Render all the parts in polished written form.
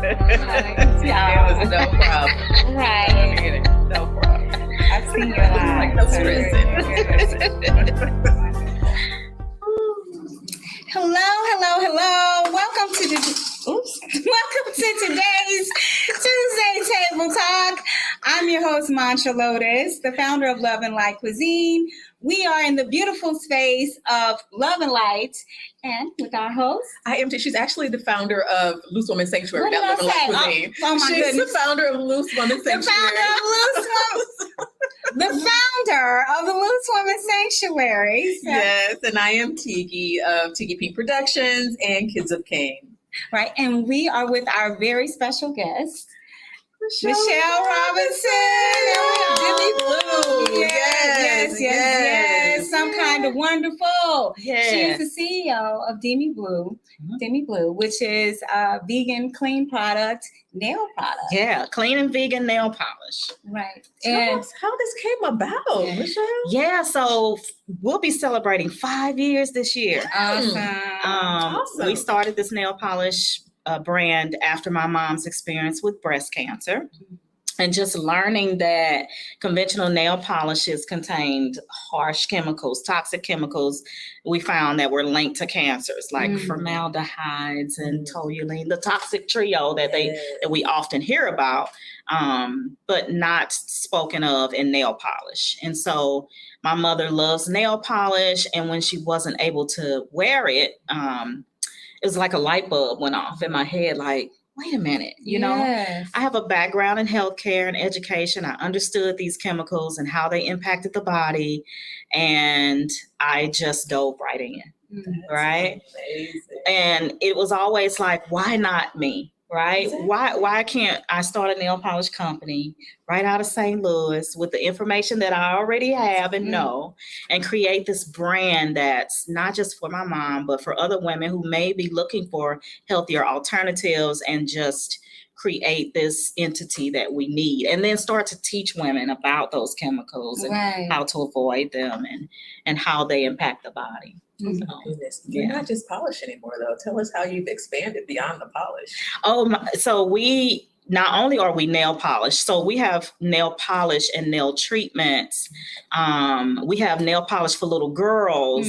It was no problem. Right. No problem. I've seen your live. Like no stressing. Hello. Welcome to today's Tuesday Table Talk. I'm your host, Mantra Lotus, the founder of Love and Light Cuisine. We are in the beautiful space of Love and Light, and with our host, I am. She's actually the founder of Loose Woman Sanctuary. What did I say? Oh my She's goodness. the founder of Loose Woman Sanctuary. The founder of the Loose Woman Sanctuary. So, Yes, and I am Tiki of Tiki Pink Productions and Kids of Cane. right, and we are with our very special guest, Michelle Robinson of DemiBlue. Yes. Some kind of wonderful. Yes. She's the CEO of DemiBlue, DemiBlue, which is a vegan, clean product, nail product. Yeah, clean and vegan nail polish. Right. Tell us how this came about, Michelle. Yeah, so we'll be celebrating 5 years this year. Awesome. We started this nail polish brand after my mom's experience with breast cancer. And just learning that conventional nail polishes contained harsh chemicals, toxic chemicals, we found that were linked to cancers like formaldehydes and toluene, the toxic trio that we often hear about, but not spoken of in nail polish. And so my mother loves nail polish, and when she wasn't able to wear it, it was like a light bulb went off in my head, like, wait a minute, you know, I have a background in healthcare and education. I understood these chemicals and how they impacted the body. And I just dove right in, right? Amazing. And it was always like, why not me, right? Exactly. Why can't I start a nail polish company right out of St. Louis with the information that I already have and know, and create this brand that's not just for my mom, but for other women who may be looking for healthier alternatives, and just create this entity that we need, and then start to teach women about those chemicals and how to avoid them and how they impact the body. Oh my goodness. You're not just polish anymore, though. Tell us how you've expanded beyond the polish. So we not only are we nail polish, so we have nail polish and nail treatments. We have nail polish for little girls,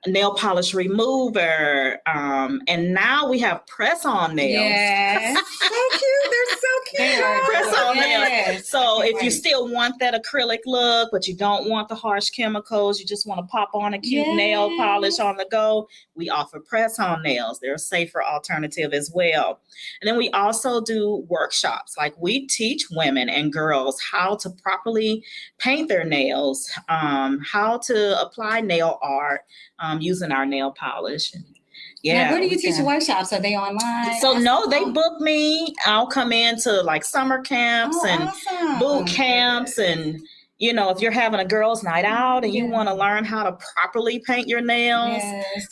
nail polish remover, and now we have press-on nails. Yes. So cute. They're so cute. Press-on nails. So if you still want that acrylic look, but you don't want the harsh chemicals, you just want to pop on a cute nail polish on the go, we offer press-on nails. They're a safer alternative as well. And then we also do workshops. Like, we teach women and girls how to properly paint their nails, how to apply nail art using our nail polish. Now, where do you teach workshops? Are they online? So no, they book me. I'll come into like summer camps and boot camps, and you know, if you're having a girls' night out and you want to learn how to properly paint your nails,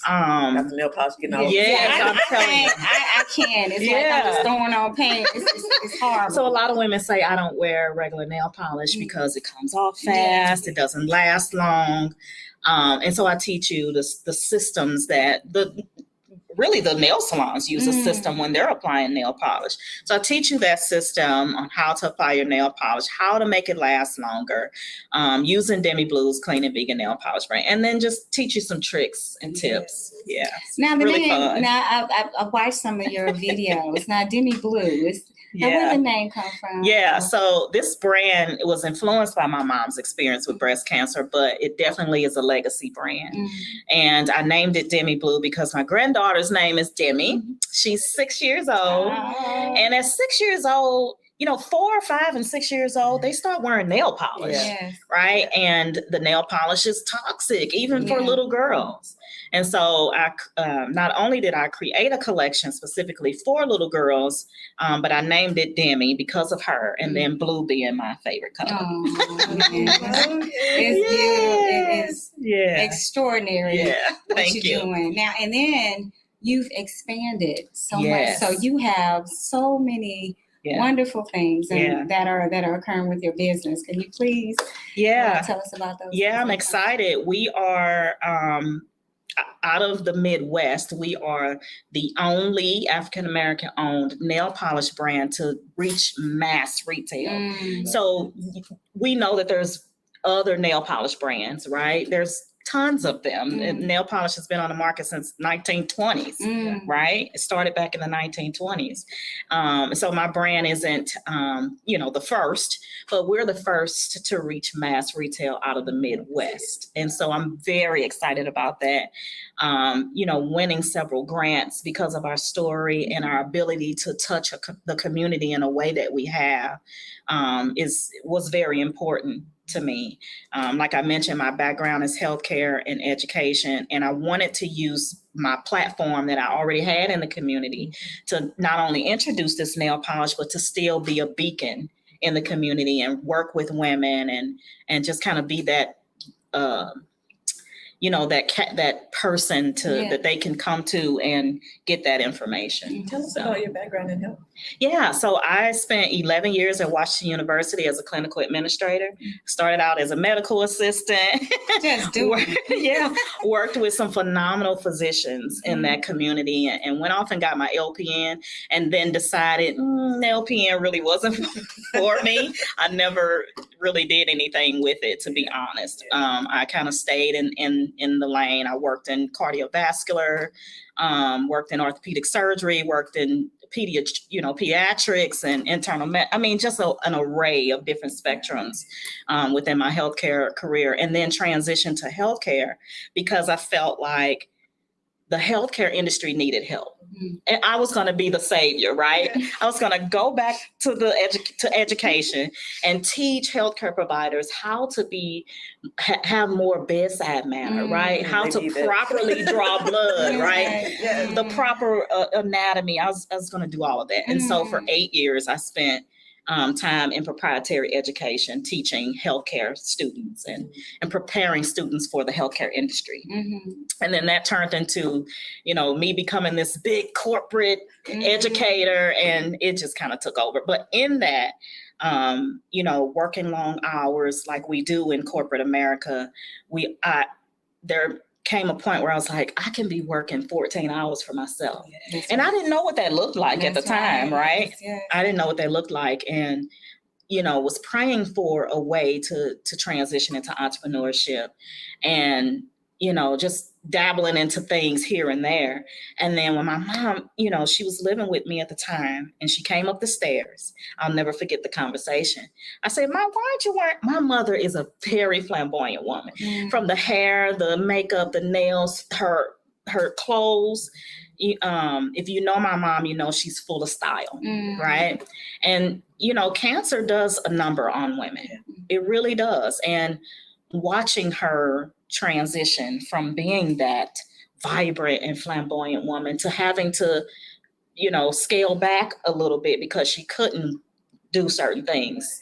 got the nail polish getting all I'm telling you, I can. It's like I'm just throwing on paint. It's horrible. So a lot of women say I don't wear regular nail polish because it comes off fast. It doesn't last long, and so I teach you the systems that really the nail salons use a system when they're applying nail polish. So I teach you that system on how to apply your nail polish, how to make it last longer, using DemiBlue's clean and vegan nail polish brand, and then just teach you some tricks and tips. Yeah. Now, the really name, fun. now I've watched some of your videos. Now, DemiBlue, where did the name come from? Yeah, so this brand was influenced by my mom's experience with breast cancer, but it definitely is a legacy brand. And I named it DemiBlue because my granddaughter's name is Demi. She's 6 years old. And at 6 years old, you know, 4, 5, and 6 years old, they start wearing nail polish, right? And the nail polish is toxic, even for little girls. And so not only did I create a collection specifically for little girls, but I named it Demi because of her, and then blue being my favorite color. It's beautiful. It is extraordinary what you're doing. Now, and then you've expanded so much. So you have so many wonderful things that are occurring with your business. Can you please tell us about those? Yeah, I'm excited. We are out of the Midwest, we are the only African-American owned nail polish brand to reach mass retail. So we know that there's other nail polish brands, right? There's tons of them. Nail polish has been on the market since 1920s, right? It started back in the 1920s. So my brand isn't, the first, but we're the first to reach mass retail out of the Midwest. And so I'm very excited about that. Winning several grants because of our story and our ability to touch the community in a way that we have was very important to me. Like I mentioned, my background is healthcare and education, and I wanted to use my platform that I already had in the community to not only introduce this nail polish, but to still be a beacon in the community and work with women and just kind of be that, that person that they can come to and get that information. Tell us about your background in health. Yeah, so I spent 11 years at Washington University as a clinical administrator. Started out as a medical assistant. Just do it. Worked with some phenomenal physicians in that community and went off and got my LPN and then decided the LPN really wasn't for me. I never really did anything with it, to be honest. I kind of stayed in the lane. I worked in cardiovascular, worked in orthopedic surgery, worked in pediatrics and internal just an array of different spectrums within my healthcare career, and then transitioned to healthcare because I felt like the healthcare industry needed help. And I was going to be the savior, right? I was going to go back to to education and teach healthcare providers how to have more bedside manner, right? How to properly draw blood, right? The proper anatomy. I was going to do all of that. And so for 8 years, I spent time in proprietary education, teaching healthcare students and preparing students for the healthcare industry. And then that turned into, me becoming this big corporate educator, and it just kind of took over. But in that, working long hours like we do in corporate America, there came a point where I was like, I can be working 14 hours for myself. And I didn't know what that looked like at the time, right? I didn't know what that looked like. And, was praying for a way to transition into entrepreneurship and, just dabbling into things here and there. And then when my mom, she was living with me at the time and she came up the stairs, I'll never forget the conversation. I said, Mom, why aren't you wearing? My mother is a very flamboyant woman. From the hair, the makeup, the nails, her clothes. If you know my mom, she's full of style, right? And, cancer does a number on women. It really does. And watching her transition from being that vibrant and flamboyant woman to having to, scale back a little bit because she couldn't do certain things,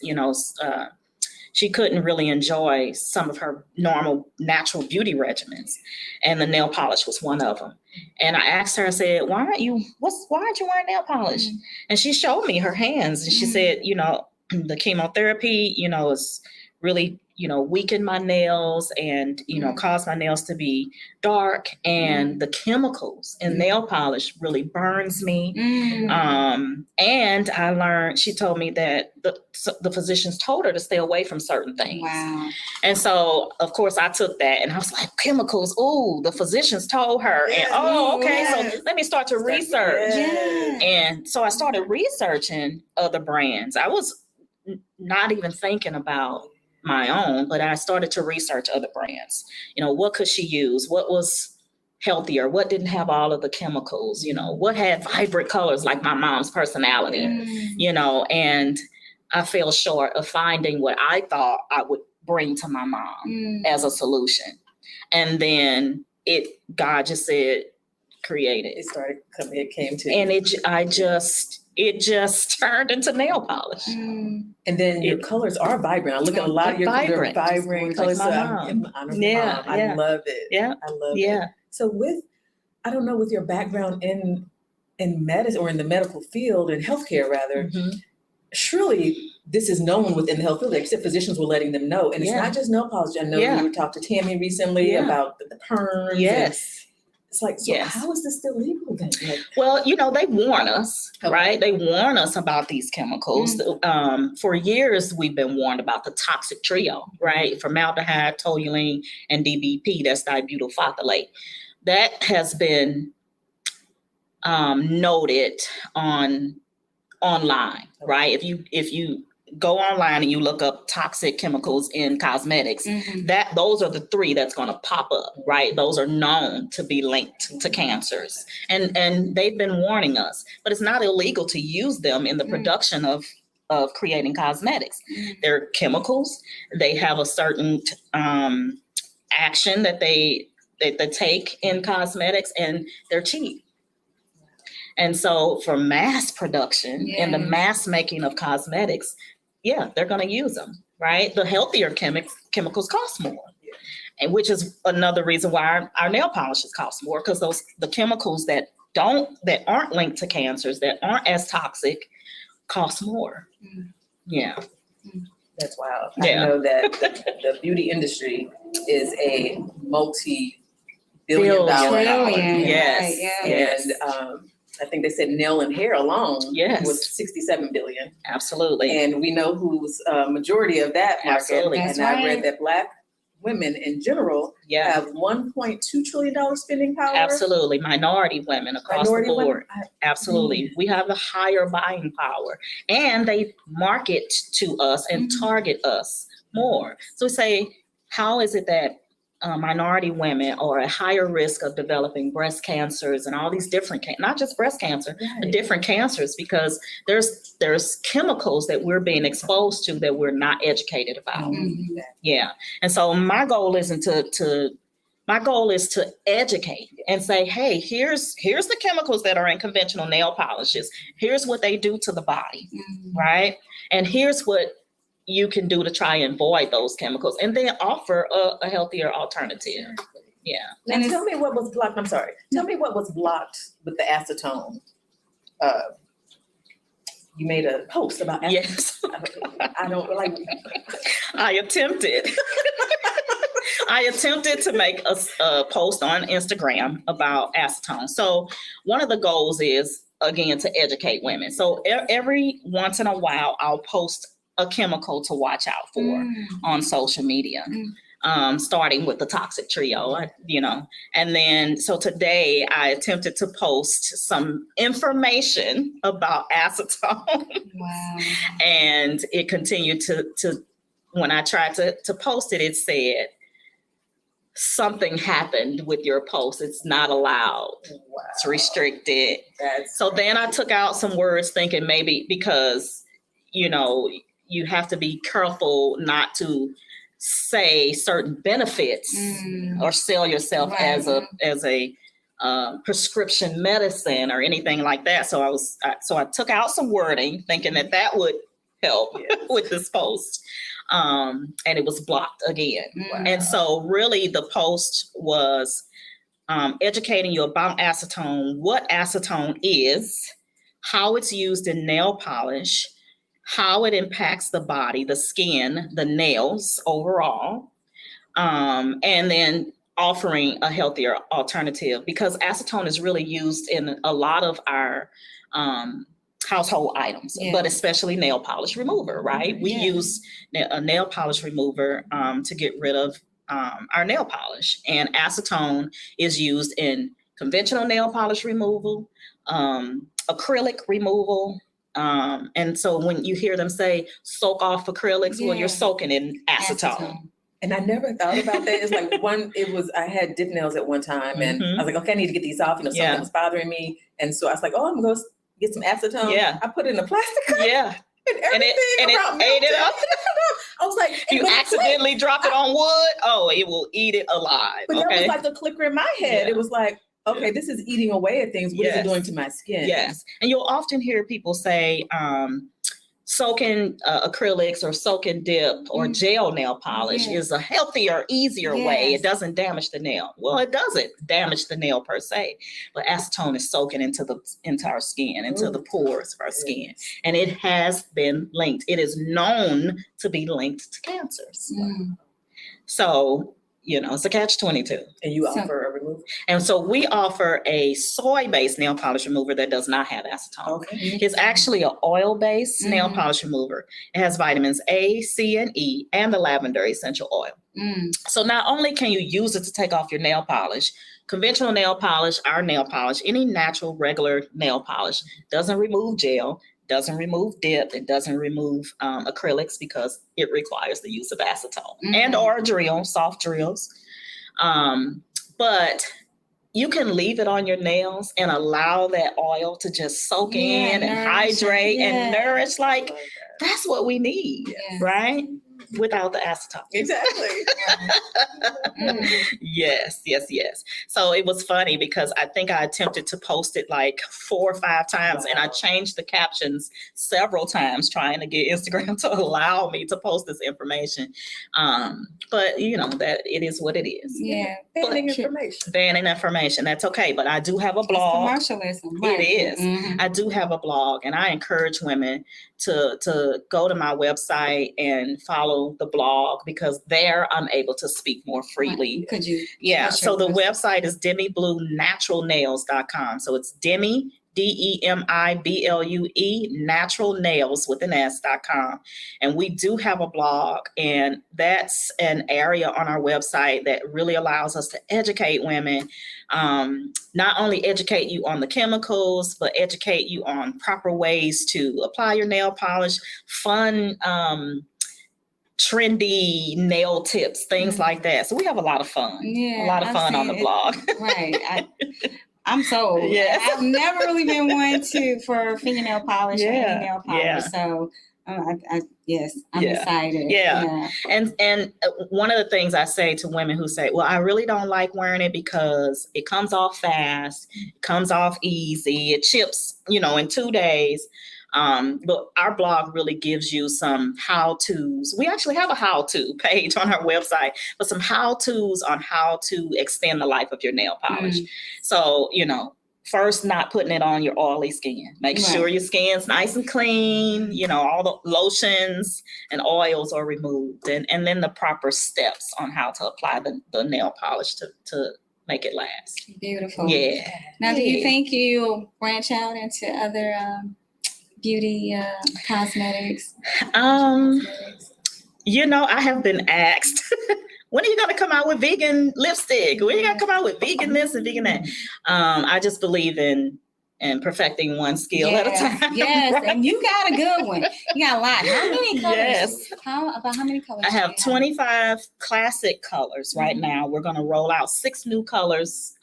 she couldn't really enjoy some of her normal natural beauty regimens. And the nail polish was one of them. And I asked her, I said, why aren't you wearing nail polish? And she showed me her hands and she said, the chemotherapy, is really, weaken my nails and, cause my nails to be dark. And the chemicals in nail polish really burns me. And I learned, she told me that the physicians told her to stay away from certain things. Wow. And so, of course, I took that and I was like, chemicals, the physicians told her. And, so let me start to research. And so I started researching other brands. I was not even thinking about my own, but I started to research other brands. What could she use? What was healthier? What didn't have all of the chemicals? What had vibrant colors like my mom's personality? And I fell short of finding what I thought I would bring to my mom as a solution. And then God just said, create it. It came to, and it just turned into nail polish. And then your colors are vibrant. I look at a lot of your vibrant colors. I love it. Yeah. I love it. So with your background in medicine or in the medical field, in healthcare rather, surely this is known within the health field, except physicians were letting them know. And it's not just nail polish. I know you talked to Tammy recently about the perms. Yes. It's like, so how is this still legal then? Like, well, they warn us, right? They warn us about these chemicals. For years, we've been warned about the toxic trio, right? Formaldehyde, toluene, and DBP, that's dibutyl phthalate. That has been noted online, right? If you go online and you look up toxic chemicals in cosmetics, those are the three that's going to pop up, right? Those are known to be linked to cancers, and they've been warning us. But it's not illegal to use them in the production of creating cosmetics. They're chemicals. They have a certain action that they take in cosmetics, and they're cheap. And so for mass production and the mass making of cosmetics, they're going to use them, right? The healthier chemicals cost more, and which is another reason why our nail polishes cost more, because the chemicals that aren't linked to cancers, that aren't as toxic, cost more. Yeah. That's wild. I know that the beauty industry is a multi-billion dollar. Yes. And I think they said nail and hair alone was $67 billion. Absolutely. And we know who's majority of that market. Absolutely. I read that Black women in general have $1.2 trillion spending power. Absolutely. Minority women across the board. Absolutely. We have the higher buying power, and they market to us and target us more. So we say, how is it that minority women are at higher risk of developing breast cancers and all these different, not just breast cancer, but different cancers, because there's chemicals that we're being exposed to that we're not educated about. Yeah. And so my goal is to educate and say, hey, here's the chemicals that are in conventional nail polishes. Here's what they do to the body, right? And here's what you can do to try and avoid those chemicals, and then offer a healthier alternative. Yeah. Now tell me what was blocked. I'm sorry. Tell me what was blocked with the acetone. You made a post about acetone. Yes. I don't like. I attempted to make a post on Instagram about acetone. So one of the goals is, again, to educate women. So every once in a while, I'll post a chemical to watch out for on social media, starting with the toxic trio, and then, so today I attempted to post some information about acetone. Wow. And it continued to when I tried to post it, it said, something happened with your post. It's not allowed. Wow. It's restricted. So then I took out some words, thinking maybe because, you have to be careful not to say certain benefits or sell yourself as a prescription medicine or anything like that. So I took out some wording, thinking that would help with this post. And it was blocked again. Wow. And so really the post was educating you about acetone, what acetone is, how it's used in nail polish, how it impacts the body, the skin, the nails overall, and then offering a healthier alternative, because acetone is really used in a lot of our household items, but especially nail polish remover, right? We use a nail polish remover to get rid of our nail polish, and acetone is used in conventional nail polish removal, acrylic removal. And so when you hear them say soak off acrylics, well, you're soaking in acetone. And I never thought about that. It's like I had dip nails at one time, and I was like, okay, I need to get these off. Something was bothering me. And so I was like, oh, I'm going to go get some acetone. Yeah. I put it in a plastic cup. Yeah. And everything it ate it up. I was like, you accidentally drop it on wood, it will eat it alive. But that was like the clicker in my head. It was like, okay, this is eating away at things. What is it doing to my skin? Yes. And you'll often hear people say, soak in acrylics or soak in dip or gel nail polish is a healthier, easier way. It doesn't damage the nail. Well, it doesn't damage the nail per se, but acetone is soaking into our skin, into the pores of our skin. And it has been linked. It is known to be linked to cancers. So it's a catch-22. And you offer a remover? And so we offer a soy-based nail polish remover that does not have acetone. Okay. It's actually an oil-based nail polish remover. It has vitamins A, C, and E, and the lavender essential oil. So not only can you use it to take off your nail polish, conventional nail polish, our nail polish, any natural regular nail polish doesn't remove gel, doesn't remove dip, it doesn't remove acrylics because it requires the use of acetone and or a drill, soft drills. But you can leave it on your nails and allow that oil to just soak in and hydrate and nourish. Like, that's what we need, right? Without the acetone. Exactly. Yes. So it was funny because I think I attempted to post it like 4 or 5 times and I changed the captions several times trying to get Instagram to allow me to post this information. But that it is what it is. Yeah. Banning information. That's okay. But I do have a blog. It's commercialism. Right. It is. I do have a blog and I encourage women to go to my website and follow the blog because there I'm able to speak more freely. Right. Could you? Yeah. So the website is DemiBlueNaturalNails.com. So it's Demi, DemiBlue, Natural Nails with an S.com. And we do have a blog, and that's an area on our website that really allows us to educate women, not only educate you on the chemicals, but educate you on proper ways to apply your nail polish, fun, trendy nail tips, things like that. So we have a lot of fun. Yeah, a lot of fun on the blog. Right. I'm sold. Yes. I've never really been one for fingernail polish or any nail polish. Yeah. So I'm excited. Yeah. And one of the things I say to women who say, well, I really don't like wearing it because it comes off fast, it comes off easy, it chips, in 2 days. But our blog really gives you some how-tos. We actually have a how-to page on our website, but some how-tos on how to extend the life of your nail polish. So, first, not putting it on your oily skin. Make sure your skin's nice and clean, all the lotions and oils are removed. And then the proper steps on how to apply the nail polish to make it last. Beautiful. Yeah. Now, do you think you'll branch out into other beauty cosmetics? I have been asked, when are you going to come out with vegan lipstick? When are you going to come out with vegan this and vegan that? I just believe in perfecting one skill at a time. Yes, right? And you got a good one. You got a lot. How many colors? Yes. How many colors? I have 25 classic colors right now. We're going to roll out 6 new colors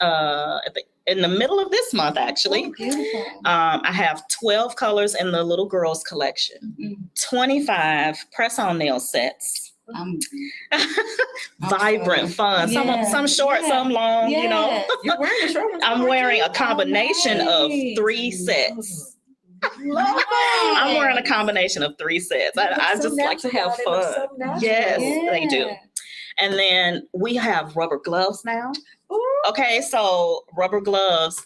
in the middle of this month, actually. Oh, beautiful. I have 12 colors in the little girls collection, 25 press-on nail sets. Vibrant, fun. Some short, some long. You're wearing a short one. I'm wearing a combination of 3 sets. I'm wearing a combination of 3 sets. I just like to have fun. Yes, they do. And then we have rubber gloves now. Ooh. Okay, so rubber gloves,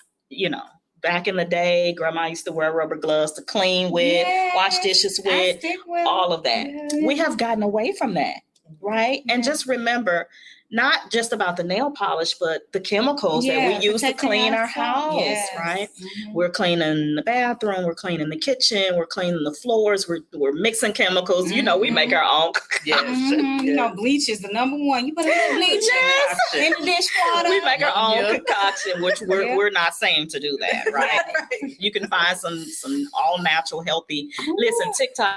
back in the day, grandma used to wear rubber gloves to clean with, wash dishes with, all of that. We have gotten away from that, right? And just remember, not just about the nail polish, but the chemicals that we use to clean our house, right? We're cleaning the bathroom, we're cleaning the kitchen, we're cleaning the floors, we're mixing chemicals. We make our own. Bleach is the number one. You put a little bleach in the dishwater. We make our own concoction, which we're not saying to do that, right? You can find some all natural, healthy. Listen, TikTok.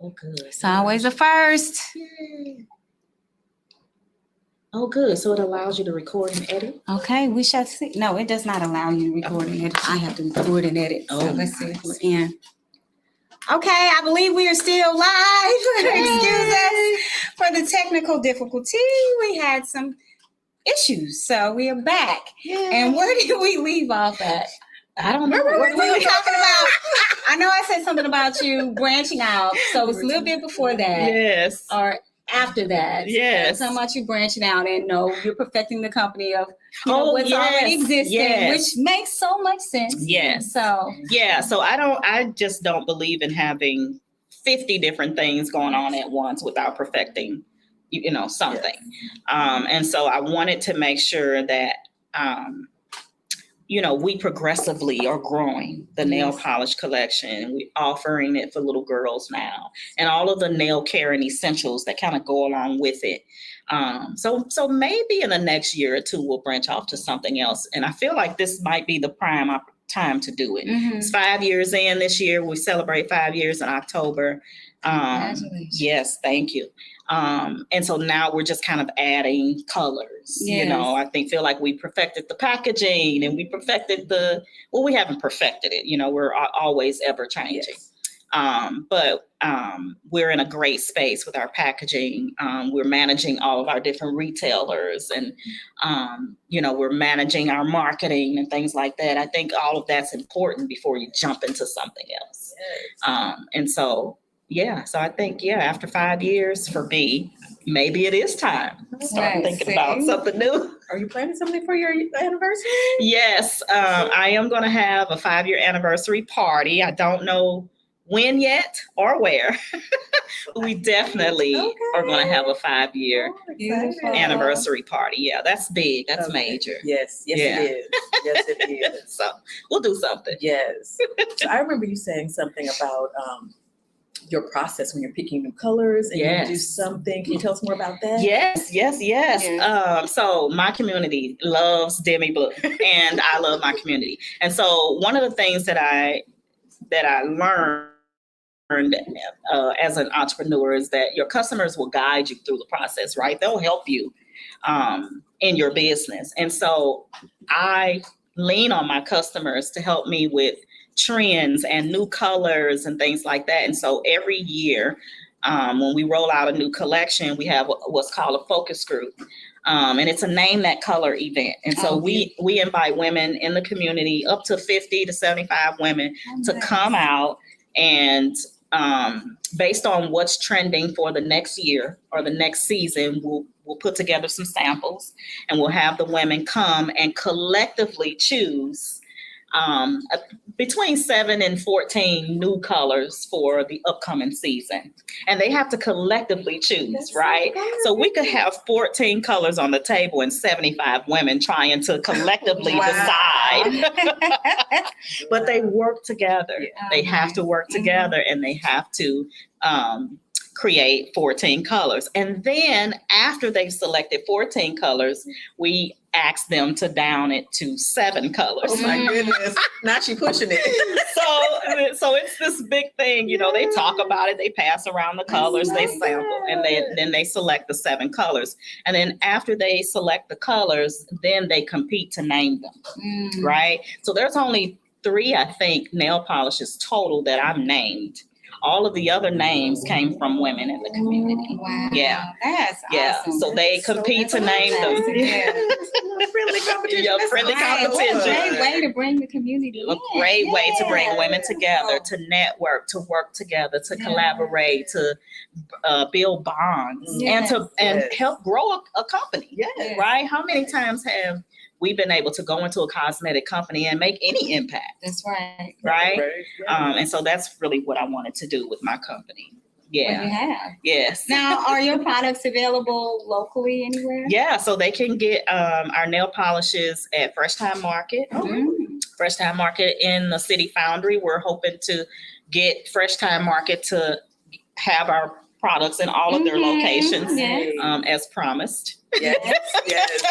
Oh, good. It's always a first. Yay. Oh, good. So it allows you to record and edit? Okay, we shall see. No, it does not allow you to record and edit. I have to record and edit. So let's see if we're in. Okay, I believe we are still live. Excuse us for the technical difficulty. We had some issues, so we are back. Yeah. And where did we leave off at? I don't know. We were talking about, I know I said something about you branching out. So it's a little bit before that. Yes. Or after that. Yes. Talking about you branching out and you're perfecting the company of what's already existing, which makes so much sense. Yes. So I just don't believe in having 50 different things going on at once without perfecting, something. Yes. And so I wanted to make sure that, we progressively are growing the nail polish collection. We're offering it for little girls now, and all of the nail care and essentials that kind of go along with it. So maybe in the next year or two, we'll branch off to something else. And I feel like this might be the prime time to do it. Mm-hmm. It's 5 years in this year. We celebrate 5 years in October. Congratulations. Yes, thank you. And so now we're just kind of adding colors. Yes. I feel like we perfected the packaging and we perfected we haven't perfected it. We're always ever changing. Yes. But we're in a great space with our packaging. We're managing all of our different retailers and, we're managing our marketing and things like that. I think all of that's important before you jump into something else. Yes. And so, so I think, after 5 years for me, maybe it is time to start thinking about something new. Are you planning something for your anniversary? Yes, I am going to have a 5-year anniversary party. I don't know when yet or where. We definitely are going to have a 5-year anniversary party. Yeah, that's big. That's major. Yes, it is. Yes, it is. So we'll do something. Yes. So I remember you saying something about your process when you're picking new colors and you do something. Can you tell us more about that? Yes. So my community loves DemiBlue and I love my community. And so one of the things that I learned as an entrepreneur is that your customers will guide you through the process, right? They'll help you in your business. And so I lean on my customers to help me with trends and new colors and things like that. And so every year, when we roll out a new collection, we have what's called a focus group. And it's a name that color event. And so we invite women in the community, up to 50 to 75 women, to come out and based on what's trending for the next year or the next season, we'll put together some samples and we'll have the women come and collectively choose between 7 and 14 new colors for the upcoming season. And they have to collectively choose, right? So we could have 14 colors on the table and 75 women trying to collectively decide. But they work together. They have to work together and they have to create 14 colors. And then after they've selected 14 colors, we ask them to down it to 7 colors. Oh my goodness. Now she pushing it. So it's this big thing, they talk about it, they pass around the colors, they sample, and then they select the 7 colors. And then after they select the colors, then they compete to name them, right? So there's only 3, I think, nail polishes total that I've named. All of the other names came from women in the community. Wow. Yeah. That's awesome. So they compete to name them. Friendly competition. Yeah, friendly competition. What a great way to bring the community in. A great way to bring women together, to network, to work together, to collaborate, to build bonds, and help grow a company. Right? How many times have we been able to go into a cosmetic company and make any impact? That's right. Right? And so that's really what I wanted to do with my company. Yeah. Well, you have. Yes. Now, are your products available locally anywhere? Yeah, so they can get our nail polishes at Fresh Time Market. Fresh Time Market in the City Foundry. We're hoping to get Fresh Time Market to have our products in all of their locations as promised. Yes.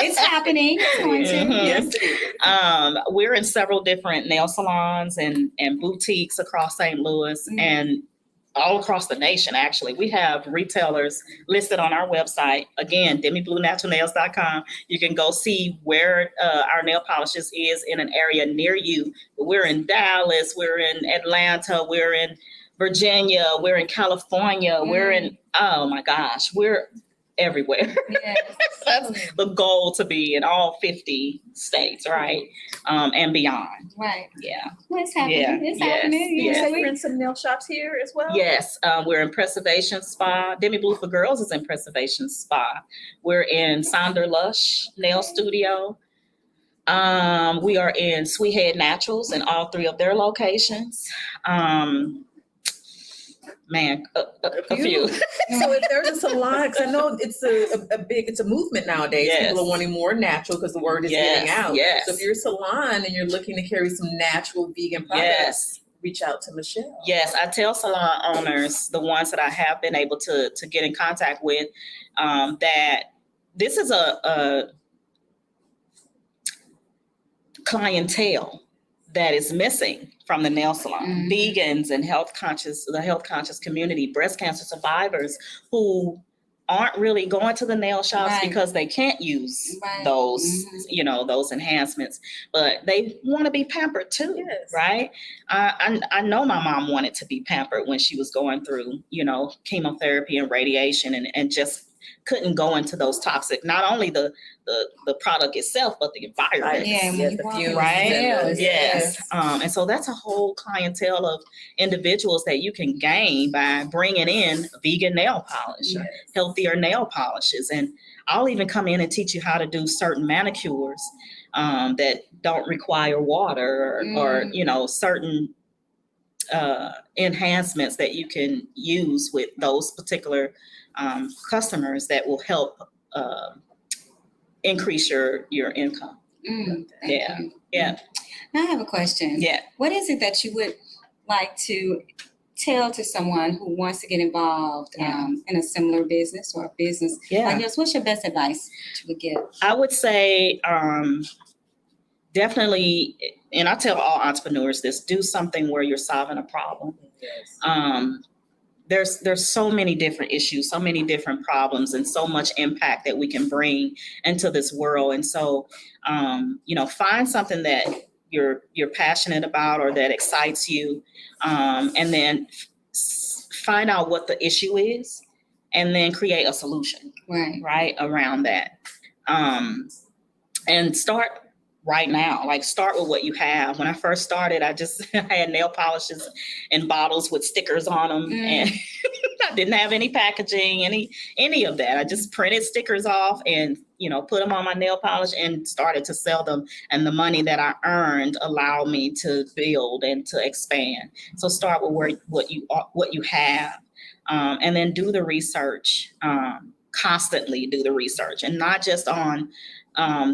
It's happening. Yes, it is. We're in several different nail salons and boutiques across St. Louis. And all across the nation, actually. We have retailers listed on our website. Again, DemiBlueNaturalNails.com. You can go see where our nail polishes is in an area near you. We're in Dallas, we're in Atlanta, we're in Virginia, we're in California, we're in, oh my gosh, we're everywhere. Yes. That's the goal, to be in all 50 states, right? And beyond. Right. Yeah. Well, it's happening. Yeah. It's Yes. happening. Yes. So you're in some nail shops here as well? Yes, we're in Preservation Spa. DemiBlue for Girls is in Preservation Spa. We're in Sonder Lush Nail Studio. We are in Sweethead Naturals in all 3 of their locations. A few. So if there's a salon, because I know it's it's a movement nowadays. Yes. People are wanting more natural because the word is getting out. Yes. So if you're a salon and you're looking to carry some natural vegan products, reach out to Michelle. Yes, I tell salon owners, the ones that I have been able to get in contact with, that this is a clientele that is missing from the nail salon. Vegans and the health conscious community, breast cancer survivors who aren't really going to the nail shops because they can't use those, those enhancements, but they want to be pampered too, right? I know my mom wanted to be pampered when she was going through, chemotherapy and radiation, and just couldn't go into those toxic, not only the product itself, but the environment. The fumes. Right? Yes. And so that's a whole clientele of individuals that you can gain by bringing in vegan nail polish, or healthier nail polishes. And I'll even come in and teach you how to do certain manicures that don't require water or certain enhancements that you can use with those particular customers that will help increase your income. Yeah. Now I have a question. Yeah. What is it that you would like to tell to someone who wants to get involved in a similar business or a business like yours? What's your best advice that you would give? I would say definitely, and I tell all entrepreneurs this, do something where you're solving a problem. There's so many different issues, so many different problems, and so much impact that we can bring into this world. And so, find something that you're passionate about or that excites you, and then find out what the issue is, and then create a solution right around that. And start right now. Like, start with what you have. When I first started, I had nail polishes in bottles with stickers on them, and I didn't have any packaging, any of that. I just printed stickers off and put them on my nail polish and started to sell them. And the money that I earned allowed me to build and to expand. So start with what you have, and then do the research. Constantly do the research, and not just on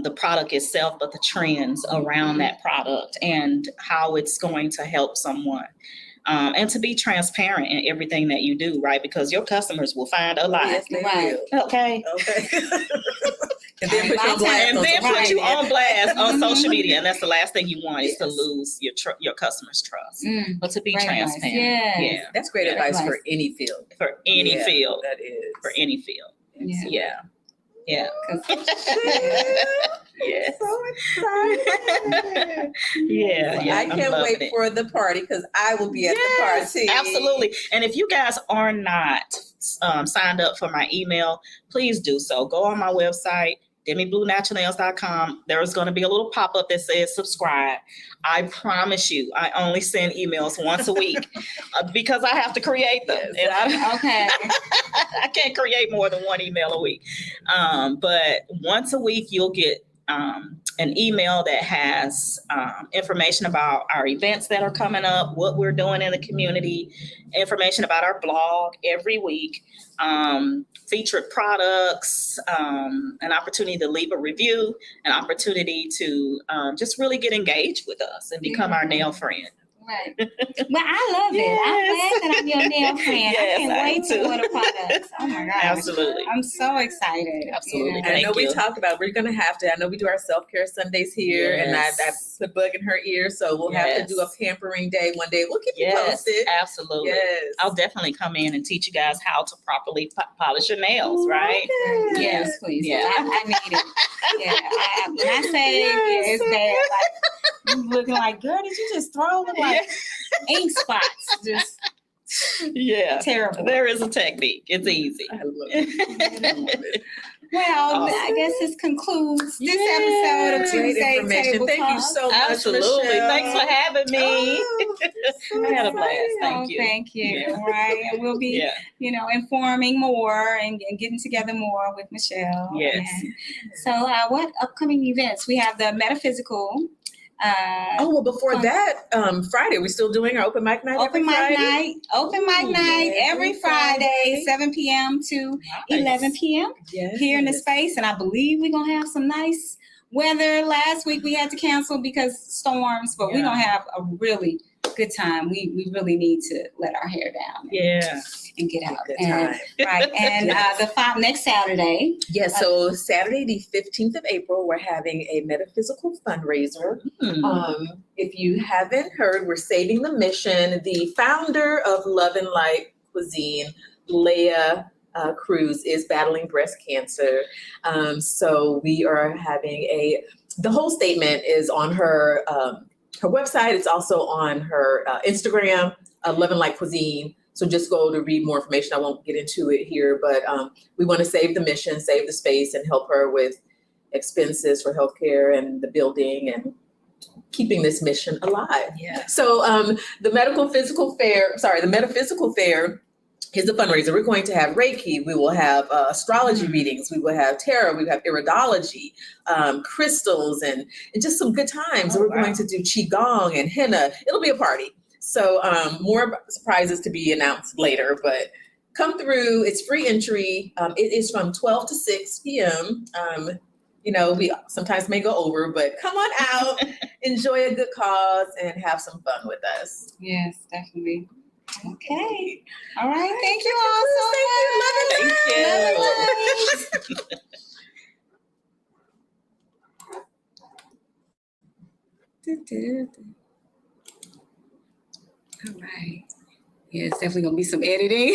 the product itself, but the trends around that product and how it's going to help someone. And to be transparent in everything that you do, right? Because your customers will find a lot. Yes, they will. Okay. And then put you on blast on social media. And that's the last thing you want is to lose your customers' trust. But to be transparent. Yeah. That's great advice for any field. For any field. That is. For any field. Yeah. Yeah. Yes. So excited. I can't wait for the party because I will be at the party. Absolutely. And if you guys are not signed up for my email, please do so. Go on my website, DemiBlueNaturalNails.com. There's going to be a little pop-up that says subscribe. I promise you, I only send emails once a week because I have to create them. And I can't create more than one email a week. But once a week, you'll get an email that has information about our events that are coming up, what we're doing in the community, information about our blog every week, featured products, an opportunity to leave a review, an opportunity to just really get engaged with us and become our nail friend. Right. Well, I love it. I'm glad that I'm your nail friend. Yes, I can't wait too. to order products. Oh my gosh. Absolutely. I'm so excited. Absolutely. And I know we talked about, we're going to have to, I know we do our self-care Sundays here, and I put a bug in her ear, so we'll have to do a pampering day one day. We'll keep you posted. Absolutely. Yes. I'll definitely come in and teach you guys how to properly polish your nails, right? Yes, please. Yeah. I need it. Yeah. When I say it's bad, like you looking like, girl, did you just throw them like ink spots? Just terrible. There is a technique. It's easy. I love it. Well, I guess this concludes this episode of Tuesday Table Thank you Talk. so much, Absolutely. Michelle. Thanks for having me. I had a blast. Thank you. Thank you. Yeah. Right. And we'll be, informing more and getting together more with Michelle. Yes. And so what upcoming events? We have the metaphysical. Before that, Friday, we're still doing our open mic night. Open mic night every Friday, 7 p.m. to 11 p.m. here in the space. And I believe we're going to have some nice weather. Last week we had to cancel because storms, but we're going to have a really good time. We really need to let our hair down. And get out. And the next Saturday. Yes, so Saturday, the 15th of April, we're having a metaphysical fundraiser. If you haven't heard, we're saving the mission. The founder of Love and Light Cuisine, Leah Cruz, is battling breast cancer. So we are having the whole statement is on her website. It's also on her Instagram, Love and Light Cuisine. So just go to read more information. I won't get into it here, but we want to save the mission, save the space, and help her with expenses for healthcare and the building and keeping this mission alive. So the metaphysical fair is the fundraiser. We're going to have Reiki. We will have astrology readings. We will have tarot. We will have iridology, crystals, and just some good times. We're going to do qigong and henna. It'll be a party. So more surprises to be announced later, but come through. It's free entry. It is from 12 to 6 p.m. We sometimes may go over, but come on out, enjoy a good cause, and have some fun with us. Yes, definitely. Okay. All right. Thank you all so much. Thank you. All right. Yeah, it's definitely going to be some editing.